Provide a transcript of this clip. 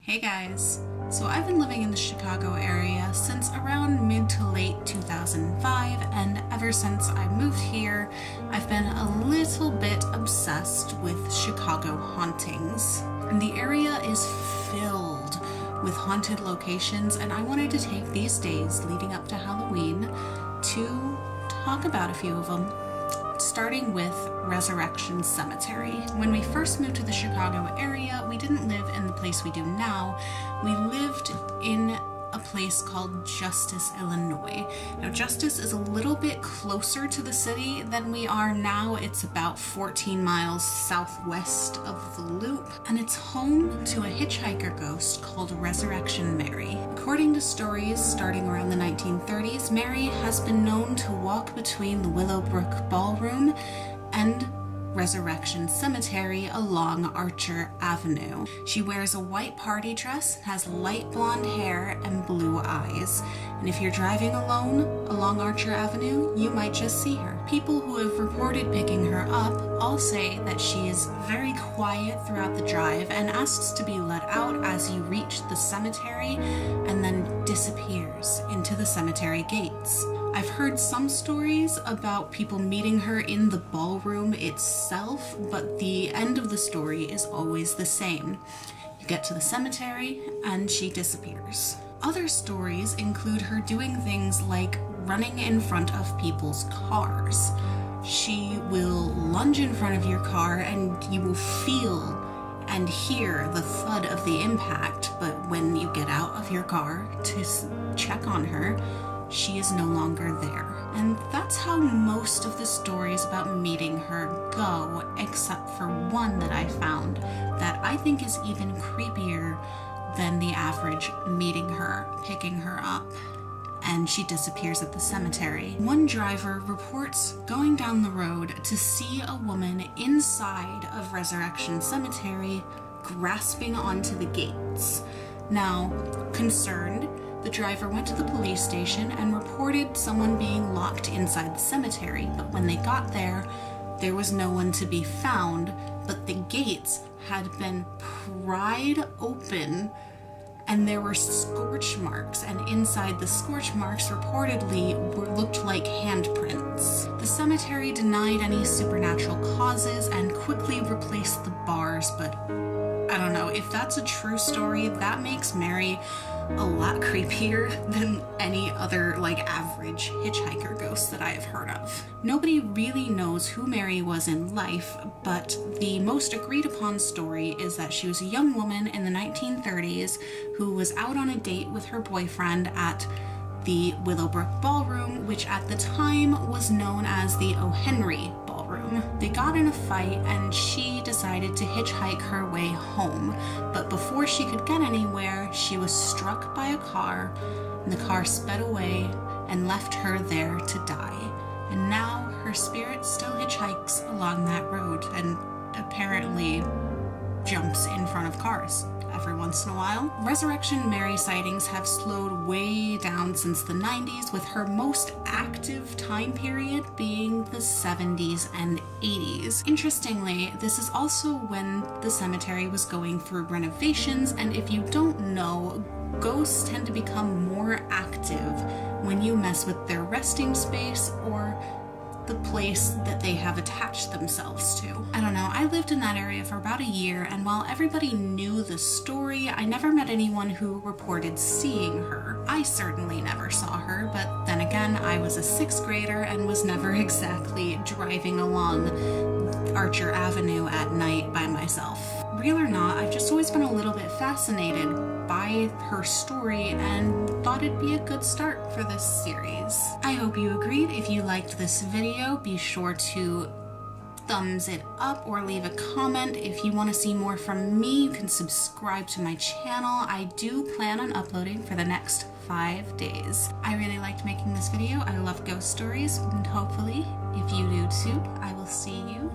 Hey guys! So I've been living in the Chicago area since around mid to late 2005, and ever since I moved here, I've been a little bit obsessed with Chicago hauntings. And the area is filled with haunted locations, and I wanted to take these days leading up to Halloween to talk about a few of them. Starting with Resurrection Cemetery. When we first moved to the Chicago area, we didn't live in the place we do now. We lived in a place called Justice, Illinois. Now, Justice is a little bit closer to the city than we are now. It's about 14 miles southwest of the Loop, and it's home to a hitchhiker ghost called Resurrection Mary. According to stories starting around the 1930s, Mary has been known to walk between the Willowbrook Ballroom and Resurrection Cemetery along Archer Avenue. She wears a white party dress, has light blonde hair, and blue eyes. And if you're driving alone along Archer Avenue, you might just see her. People who have reported picking her up all say that she is very quiet throughout the drive and asks to be let out as you reach the cemetery and then disappears into the cemetery gates. I've heard some stories about people meeting her in the ballroom itself, but the end of the story is always the same. You get to the cemetery and she disappears. Other stories include her doing things like running in front of people's cars. She will lunge in front of your car and you will feel and hear the thud of the impact, but when you get out of your car to check on her, she is no longer there. And that's how most of the stories about meeting her go, except for one that I found that I think is even creepier than the average meeting her, picking her up, and she disappears at the cemetery. One driver reports going down the road to see a woman inside of Resurrection Cemetery grasping onto the gates. Now, concerned, the driver went to the police station and reported someone being locked inside the cemetery, but when they got there, there was no one to be found, but the gates had been pried open and there were scorch marks, and inside the scorch marks reportedly looked like handprints. The cemetery denied any supernatural causes and quickly replaced the bars, but I don't know, if that's a true story, that makes Mary a lot creepier than any other average hitchhiker ghost that I have heard of. Nobody really knows who Mary was in life, but the most agreed upon story is that she was a young woman in the 1930s who was out on a date with her boyfriend at the Willowbrook Ballroom, which at the time was known as the O. Henry Ballroom. They got in a fight and she decided to hitchhike her way home, but before she could get anywhere, she was struck by a car, and the car sped away and left her there to die. And now her spirit still hitchhikes along that road and apparently jumps in front of cars every once in a while. Resurrection Mary sightings have slowed way down since the 90s, with her most active time period being the 70s and 80s. Interestingly, this is also when the cemetery was going through renovations, and if you don't know, ghosts tend to become more active when you mess with their resting space or the place that they have attached themselves to. I don't know, I lived in that area for about a year, and while everybody knew the story, I never met anyone who reported seeing her. I certainly never saw her, but then again, I was a 6th grader and was never exactly driving along Archer Avenue at night by myself. Real or not, I've just always been a little bit fascinated by her story and thought it'd be a good start for this series. I hope you agreed. If you liked this video, be sure to thumbs it up or leave a comment. If you want to see more from me, you can subscribe to my channel. I do plan on uploading for the next 5 days. I really liked making this video. I love ghost stories, and hopefully, if you do too, I will see you